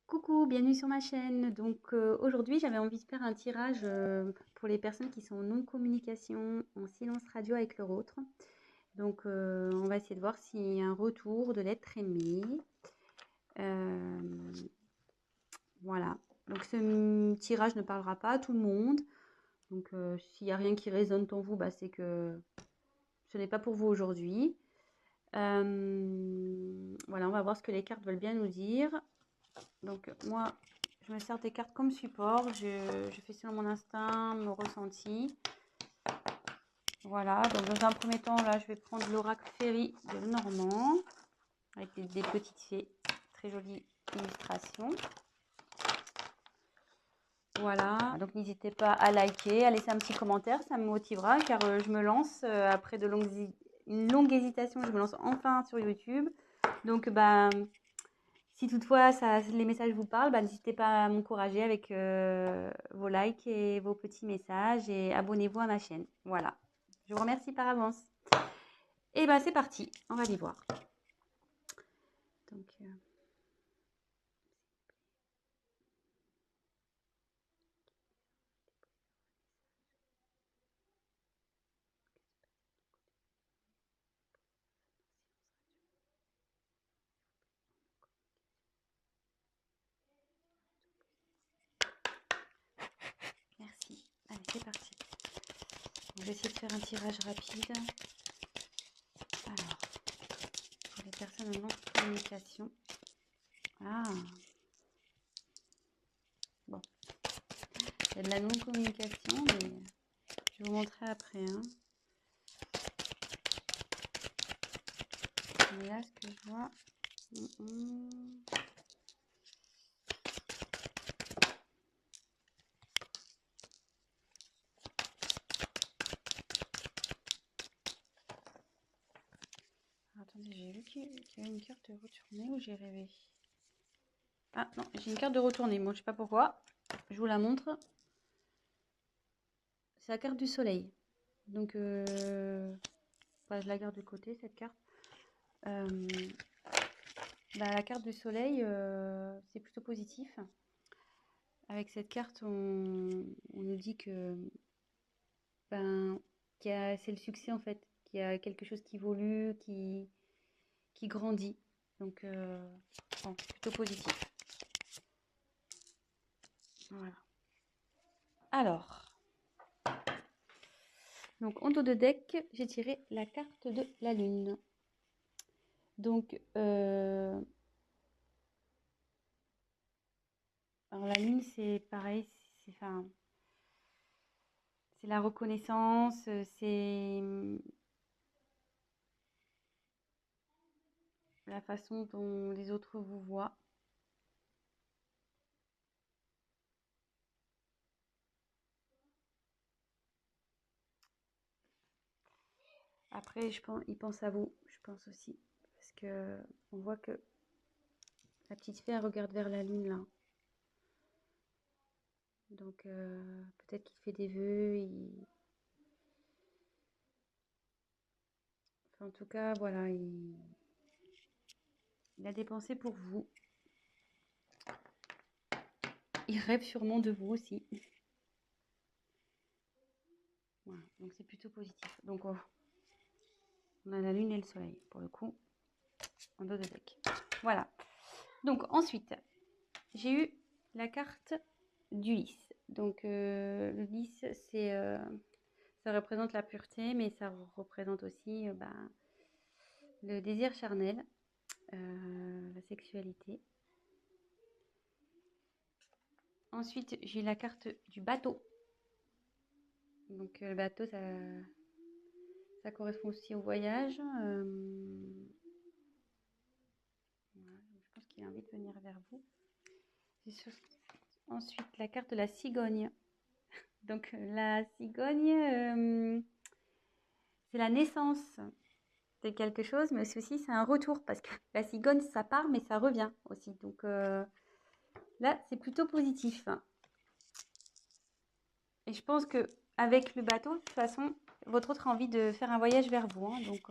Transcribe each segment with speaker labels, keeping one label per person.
Speaker 1: Coucou, bienvenue sur ma chaîne. Donc aujourd'hui, j'avais envie de faire un tirage pour les personnes qui sont en non-communication, en silence radio avec leur autre. Donc on va essayer de voir s'il y a un retour de l'être aimé. Euh, voilà. Donc ce tirage ne parlera pas à tout le monde. Donc s'il n'y a rien qui résonne en vous, bah, c'est que ce n'est pas pour vous aujourd'hui. Voilà, on va voir ce que les cartes veulent bien nous dire. Donc moi, je me sers des cartes comme support. Je fais selon mon instinct, mon ressenti. Voilà, donc dans un premier temps, là, je vais prendre l'oracle Féerie de Normand avec des petites fées. Très jolie illustration. Voilà, donc n'hésitez pas à liker, à laisser un petit commentaire, ça me motivera car je me lance après une longue hésitation, je me lance enfin sur YouTube. Donc, bah, si toutefois les messages vous parlent, bah, n'hésitez pas à m'encourager avec vos likes et vos petits messages et abonnez-vous à ma chaîne. Voilà, je vous remercie par avance. Et bah c'est parti, on va les voir. Donc, merci. Allez, c'est parti. Je vais essayer de faire un tirage rapide. Alors, pour les personnes en non-communication. Ah, bon. Il y a de la non-communication, mais je vais vous montrer après. Hein. Mais là, ce que je vois... Attendez, j'ai vu qu'il y avait une carte de retournée ou j'ai rêvé? Ah non, j'ai une carte de retournée. Moi, je sais pas pourquoi. Je vous la montre. C'est la carte du soleil. Donc, bah, je la garde de côté, cette carte. Bah, la carte du soleil, c'est plutôt positif. Avec cette carte, on nous dit que ben, c'est le succès en fait, qu'il y a quelque chose qui évolue, qui grandit. Donc, bon, plutôt positif. Voilà. Alors, donc en dos de deck, j'ai tiré la carte de la lune. Donc, alors la lune, c'est pareil, c'est la reconnaissance, c'est la façon dont les autres vous voient. Après, ils pensent à vous, je pense aussi. Parce que on voit que la petite fée, elle regarde vers la lune, là. Donc, peut-être qu'il fait des vœux. Enfin, en tout cas, voilà, il a des pensées pour vous. Il rêve sûrement de vous aussi. Voilà, donc c'est plutôt positif. Donc, on a la lune et le soleil, pour le coup, en dos de deck. Voilà. Donc, ensuite, j'ai eu la carte du lys. Donc, le lys, ça représente la pureté, mais ça représente aussi le désir charnel, la sexualité. Ensuite, j'ai la carte du bateau. Donc, le bateau, ça correspond aussi au voyage. Voilà, je pense qu'il a envie de venir vers vous. Ensuite, la carte de la cigogne. Donc, la cigogne, c'est la naissance de quelque chose, mais aussi c'est un retour parce que la cigogne, ça part, mais ça revient aussi. Donc, là, c'est plutôt positif. Et je pense que avec le bateau, de toute façon, votre autre a envie de faire un voyage vers vous. Hein. Donc,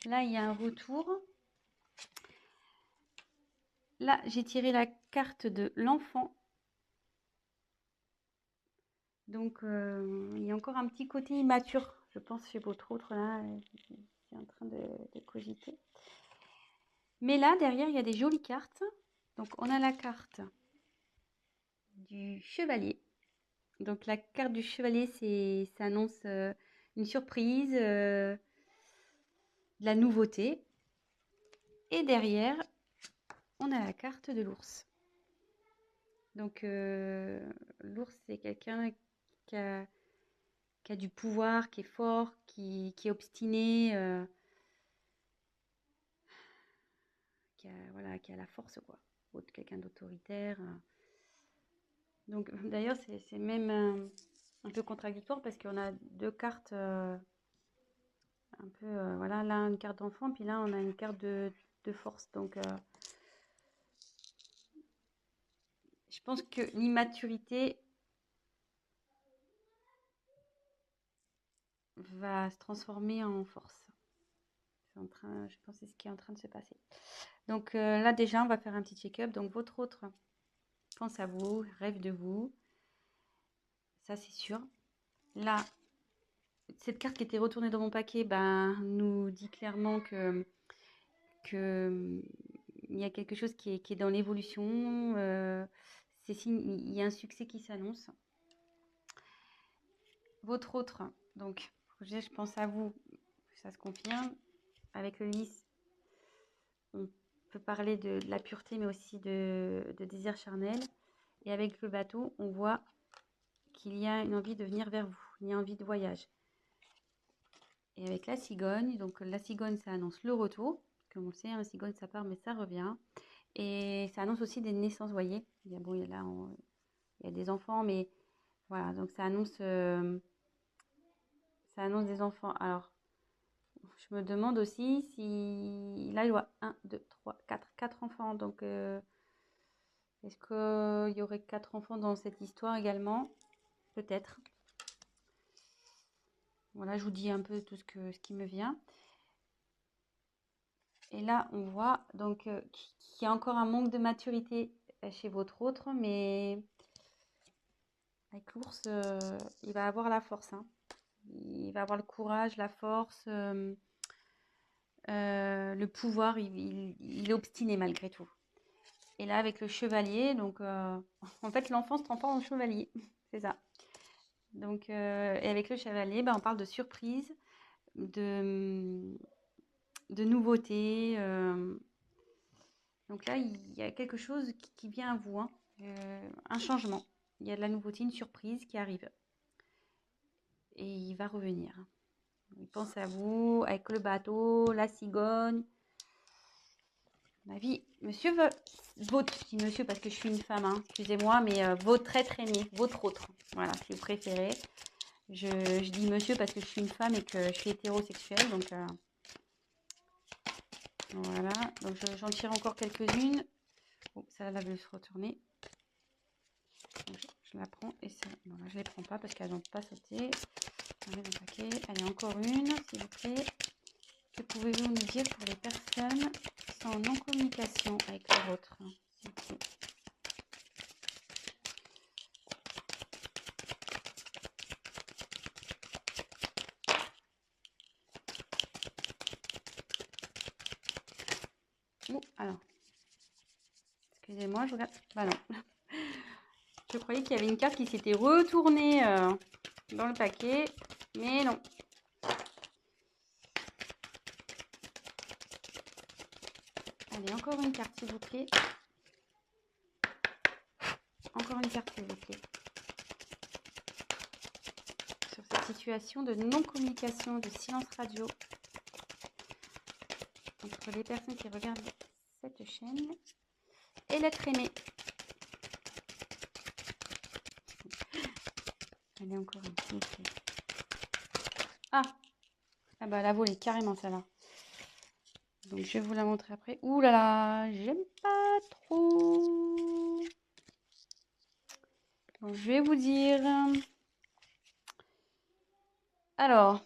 Speaker 1: là, il y a un retour. Là, j'ai tiré la carte de l'enfant. Donc, il y a encore un petit côté immature, je pense, chez votre autre, là. C'est en train de cogiter. Mais là, derrière, il y a des jolies cartes. Donc, on a la carte du chevalier. Donc, la carte du chevalier, ça annonce une surprise, de la nouveauté. Et derrière, on a la carte de l'ours. Donc, l'ours, c'est quelqu'un qui a du pouvoir, qui est fort, qui est obstiné, voilà, qui a la force, quoi. Quelqu'un d'autoritaire. Donc, d'ailleurs, c'est même un peu contradictoire parce qu'on a deux cartes un peu, voilà, là, une carte d'enfant, puis là, on a une carte de force. Donc, je pense que l'immaturité va se transformer en force. Je pense que c'est ce qui est en train de se passer. Donc là, déjà, on va faire un petit check-up. Donc, votre autre pense à vous, rêve de vous. Ça, c'est sûr. Là, cette carte qui était retournée dans mon paquet nous dit clairement que il y a quelque chose qui est dans l'évolution. Il y a un succès qui s'annonce. Votre autre, donc, projet, je pense à vous, ça se confirme. Avec le lys, on peut parler de la pureté, mais aussi de désir charnel. Et avec le bateau, on voit qu'il y a une envie de venir vers vous, il y a envie de voyage. Et avec la cigogne, donc la cigogne, ça annonce le retour. Comme on le sait, la cigogne, ça part, mais ça revient. Et ça annonce aussi des naissances, vous voyez. Il y a des enfants, mais voilà, donc ça annonce des enfants. Alors, je me demande aussi si... Là, je vois 1, 2, 3, 4 enfants. Donc, est-ce qu'il y aurait 4 enfants dans cette histoire également? Peut-être. Voilà, je vous dis un peu tout ce qui me vient. Et là, on voit donc qu'il y a encore un manque de maturité chez votre autre, mais avec l'ours, il va avoir la force, hein. Il va avoir le courage, la force, le pouvoir. Il est obstiné malgré tout. Et là, avec le chevalier, donc en fait, l'enfant se transforme en chevalier. C'est ça. Donc, et avec le chevalier, on parle de surprise, de nouveauté. Donc là, il y a quelque chose qui vient à vous, hein. Un changement. Il y a de la nouveauté, une surprise qui arrive. Et il va revenir. Il pense à vous, avec le bateau, la cigogne. Ma vie, monsieur votre, je dis monsieur parce que je suis une femme, hein, excusez-moi, mais votre être aimé, votre autre. Voilà, si vous préférez. Je dis monsieur parce que je suis une femme et que je suis hétérosexuelle, donc voilà. Donc j'en tire encore quelques-unes. Oh, ça va se retourner. Donc, je la prends et ça. Non, là, je ne les prends pas parce qu'elles n'ont pas sauté. On met dans le paquet. Allez, encore une, s'il vous plaît. Que pouvez-vous nous dire pour les personnes qui sont en non-communication avec leur autre, s'il vous plaît? Oh, alors. Excusez-moi, je regarde. Bah non. Je croyais qu'il y avait une carte qui s'était retournée dans le paquet, mais non. Allez, encore une carte, s'il vous plaît. Encore une carte, s'il vous plaît. Sur cette situation de non-communication, de silence radio entre les personnes qui regardent cette chaîne et l'être aimé. Allez, encore une, s'il vous plaît. Ah bah la volée, carrément, ça va. Donc, je vais vous la montrer après. Ouh là là, j'aime pas trop. Donc, je vais vous dire. Alors,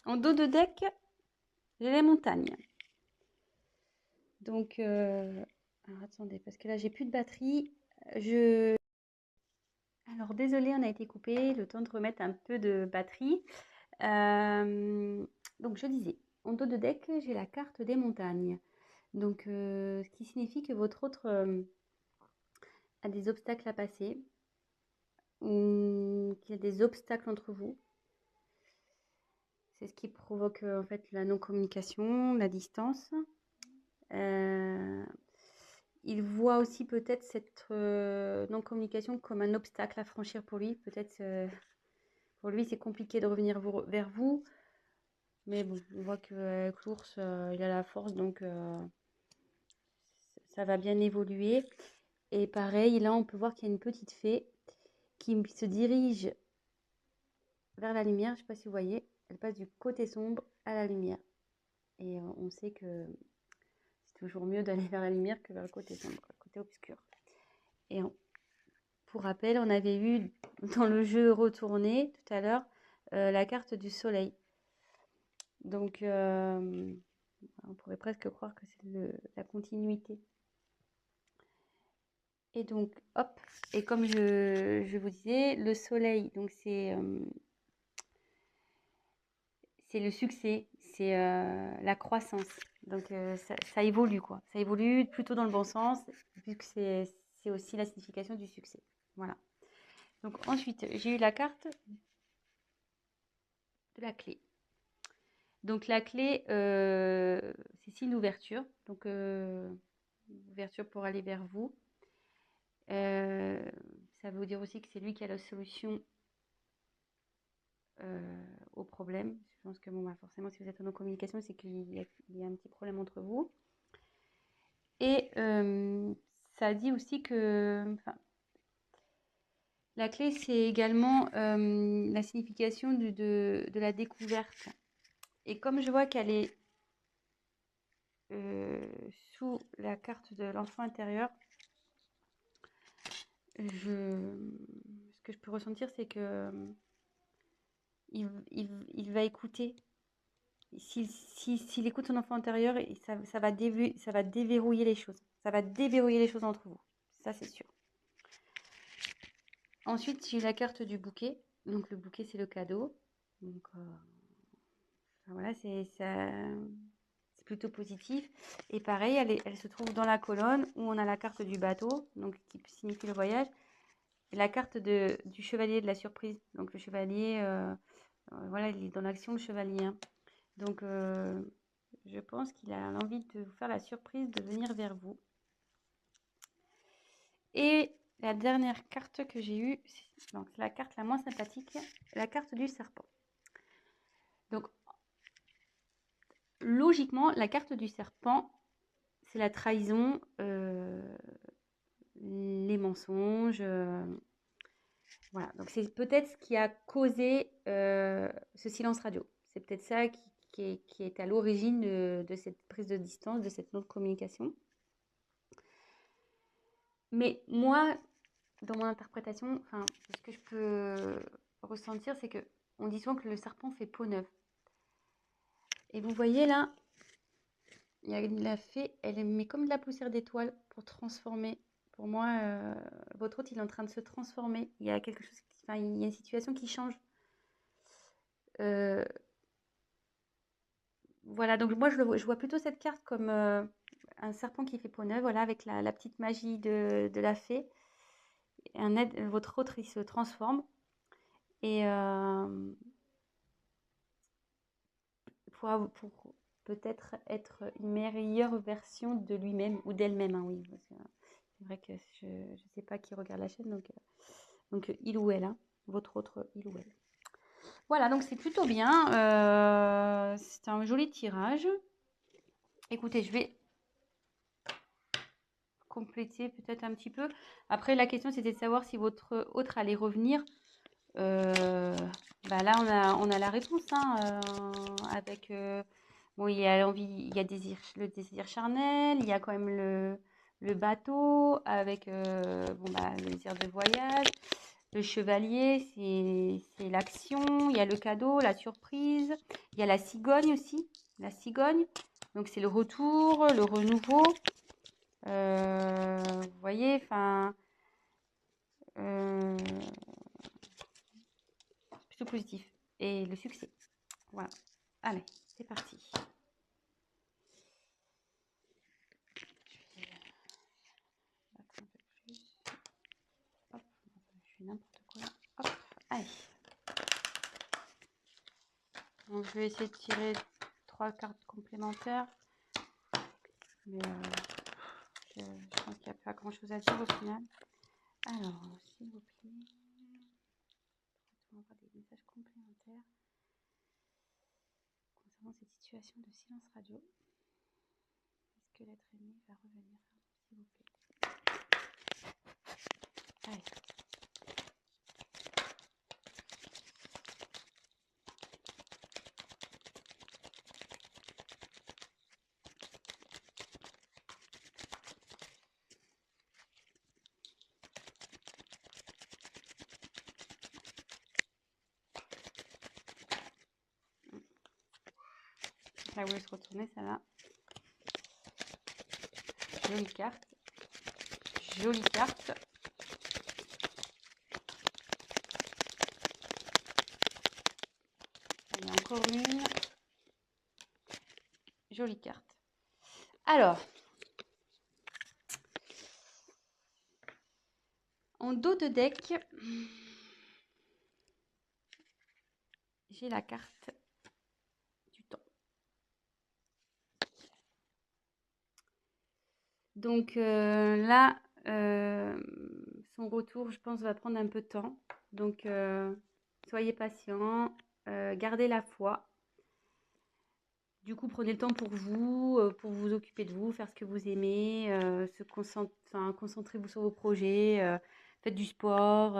Speaker 1: en dos de deck, j'ai les montagnes. Donc, alors attendez, parce que là, j'ai plus de batterie. Alors, désolé, on a été coupé. Le temps de remettre un peu de batterie. Donc, je disais, en dos de deck, j'ai la carte des montagnes. Donc, ce qui signifie que votre autre a des obstacles à passer, ou qu'il y a des obstacles entre vous. C'est ce qui provoque en fait la non-communication, la distance. Il voit aussi peut-être cette non-communication comme un obstacle à franchir pour lui. Peut-être pour lui c'est compliqué de revenir vers vous. Mais bon, on voit qu'avec l'ours, il a la force, donc ça va bien évoluer. Et pareil, là on peut voir qu'il y a une petite fée qui se dirige vers la lumière. Je ne sais pas si vous voyez, elle passe du côté sombre à la lumière. Et on sait que c'est toujours mieux d'aller vers la lumière que vers le côté sombre, le côté obscur. Et pour rappel, on avait vu dans le jeu retourné tout à l'heure la carte du soleil. Donc, on pourrait presque croire que c'est la continuité. Et donc, hop, et comme je vous disais, le soleil, donc c'est le succès, c'est la croissance. Donc, ça évolue, quoi. Ça évolue plutôt dans le bon sens, puisque c'est aussi la signification du succès. Voilà. Donc, ensuite, j'ai eu la carte de la clé. Donc, la clé, c'est signe d'ouverture. Donc, ouverture pour aller vers vous. Ça veut dire aussi que c'est lui qui a la solution au problème. Je pense que bon, bah, forcément, si vous êtes en communication, c'est qu'il y a un petit problème entre vous. Et ça dit aussi que la clé, c'est également la signification de la découverte. Et comme je vois qu'elle est sous la carte de l'enfant intérieur, ce que je peux ressentir, c'est que il va écouter. S'il écoute son enfant intérieur, ça va déverrouiller les choses. Ça va déverrouiller les choses entre vous. Ça, c'est sûr. Ensuite, j'ai la carte du bouquet. Donc, le bouquet, c'est le cadeau. Donc, voilà, c'est plutôt positif. Et pareil, elle se trouve dans la colonne où on a la carte du bateau, donc qui signifie le voyage, et la carte du chevalier de la surprise. Donc, le chevalier, voilà, il est dans l'action, le chevalier. Hein. Donc, je pense qu'il a l'envie de vous faire la surprise de venir vers vous. Et la dernière carte que j'ai eue, donc la carte la moins sympathique, la carte du serpent. Donc, logiquement, la carte du serpent, c'est la trahison, les mensonges. Voilà, donc c'est peut-être ce qui a causé ce silence radio. C'est peut-être ça qui est à l'origine de cette prise de distance, de cette non-communication. Mais moi, dans mon interprétation, ce que je peux ressentir, c'est que on dit souvent que le serpent fait peau neuve. Et vous voyez là, il y a la fée, elle met comme de la poussière d'étoile pour transformer. Pour moi, votre hôte, il est en train de se transformer. Il y a quelque chose, il y a une situation qui change. Voilà, donc moi, je vois plutôt cette carte comme un serpent qui fait peau neuve, voilà, avec la petite magie de la fée. Votre autre, il se transforme. Et pour peut-être être une meilleure version de lui-même ou d'elle-même, hein, oui. C'est vrai que je ne sais pas qui regarde la chaîne, donc il ou elle, hein, votre autre il ou elle. Voilà, donc c'est plutôt bien. C'est un joli tirage. Écoutez, je vais compléter peut-être un petit peu. Après, la question, c'était de savoir si votre autre allait revenir. Là, on a la réponse, hein, avec... bon, il y a l'envie, il y a le désir charnel, il y a quand même le bateau, avec le désir de voyage. Le chevalier, c'est l'action. Il y a le cadeau, la surprise. Il y a la cigogne aussi. La cigogne. Donc, c'est le retour, le renouveau. voyez, enfin, plutôt positif. Et le succès. Voilà. Allez, c'est parti. Je vais battre un peu plus. Hop, je fais n'importe quoi. Hop, allez. Donc, je vais essayer de tirer 3 cartes complémentaires. Mais je pense qu'il n'y a pas grand chose à dire au final. Alors, s'il vous plaît, on va avoir des messages complémentaires concernant cette situation de silence radio. Est-ce que l'être aimé va revenir, s'il vous plaît? Allez. Ça voulait se retourner, ça là. Jolie carte. Jolie carte. Il y a encore une. Jolie carte. Alors, en dos de deck, j'ai la carte du temps. Donc là, son retour, je pense, va prendre un peu de temps. Donc, soyez patient, gardez la foi. Du coup, prenez le temps pour vous occuper de vous, faire ce que vous aimez, concentrez-vous sur vos projets, faites du sport.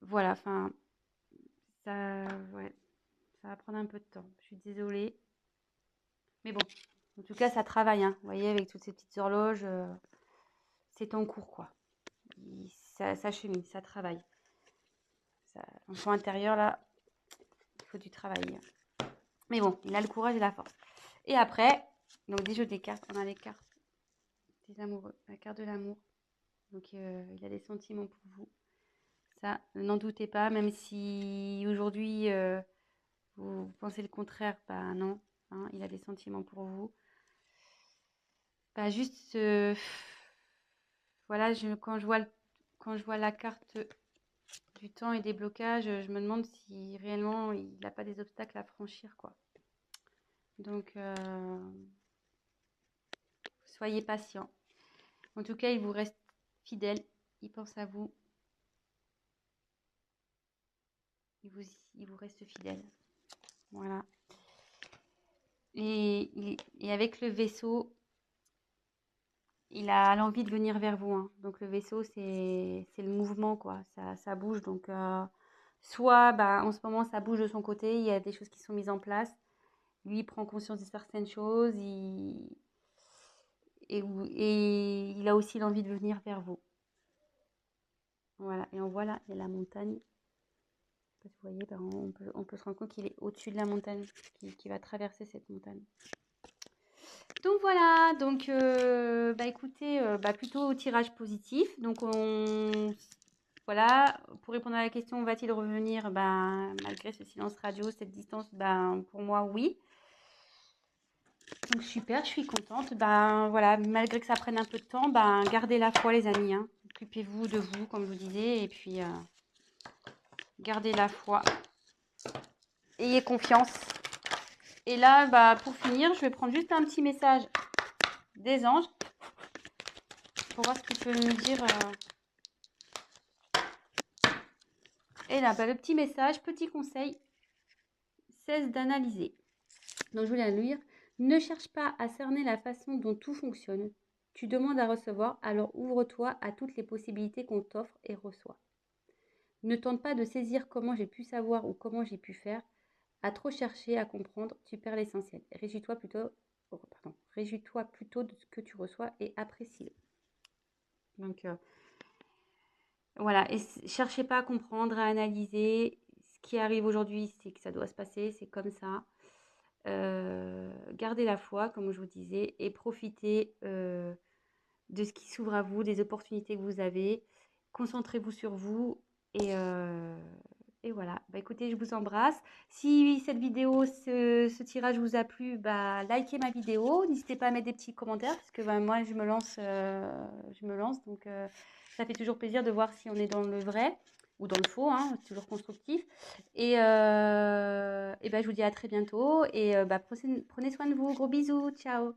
Speaker 1: Voilà, enfin, ouais, ça va prendre un peu de temps. Je suis désolée. Mais bon, en tout cas, ça travaille, hein. Vous voyez, avec toutes ces petites horloges, c'est en cours, quoi. Ça chemine, ça travaille. Enfant intérieur, là, il faut du travail. Mais bon, il a le courage et la force. Et après, donc des jeux des cartes, on a les cartes des amoureux, la carte de l'amour. Donc il a des sentiments pour vous. Ça, n'en doutez pas, même si aujourd'hui vous pensez le contraire, bah non, hein, il a des sentiments pour vous. Bah juste, voilà, quand je vois la carte du temps et des blocages, je me demande si réellement il n'a pas des obstacles à franchir, quoi. Donc, soyez patient. En tout cas, il vous reste fidèle. Il pense à vous. Il vous reste fidèle. Voilà. Et avec le vaisseau, il a l'envie de venir vers vous, hein. Donc, le vaisseau, c'est le mouvement, quoi. Ça bouge. Donc, soit, bah, en ce moment, ça bouge de son côté. Il y a des choses qui sont mises en place. Lui, il prend conscience de certaines choses. Et il a aussi l'envie de venir vers vous. Voilà. Et on voit là, il y a la montagne. Vous voyez, ben, on peut se rendre compte qu'il est au-dessus de la montagne, qui va traverser cette montagne. Donc voilà, donc bah écoutez, bah plutôt au tirage positif. Donc voilà, pour répondre à la question, va-t-il revenir? Ben, malgré ce silence radio, cette distance, ben pour moi oui. Donc super, je suis contente. Ben voilà, malgré que ça prenne un peu de temps, ben gardez la foi les amis, hein. Occupez-vous de vous, comme je vous disais, et puis gardez la foi. Ayez confiance. Et là, bah, pour finir, je vais prendre juste un petit message des anges pour voir ce qu'ils peuvent me dire. Et là, bah, le petit message, petit conseil, cesse d'analyser. Donc, je voulais la lire. Ne cherche pas à cerner la façon dont tout fonctionne. Tu demandes à recevoir, alors ouvre-toi à toutes les possibilités qu'on t'offre et reçois. Ne tente pas de saisir comment j'ai pu savoir ou comment j'ai pu faire. À trop chercher à comprendre, tu perds l'essentiel. Réjouis-toi plutôt de ce que tu reçois et apprécie-le. Donc, voilà, et cherchez pas à comprendre, à analyser. Ce qui arrive aujourd'hui, c'est que ça doit se passer, c'est comme ça. Gardez la foi, comme je vous disais, et profitez de ce qui s'ouvre à vous, des opportunités que vous avez. Concentrez-vous sur vous et voilà. Bah, écoutez, je vous embrasse. Si cette vidéo, ce tirage vous a plu, bah, likez ma vidéo. N'hésitez pas à mettre des petits commentaires parce que bah, moi, je me lance. Donc, ça fait toujours plaisir de voir si on est dans le vrai ou dans le faux, hein, c'est toujours constructif. Et bah, je vous dis à très bientôt. Et bah, prenez soin de vous. Gros bisous. Ciao.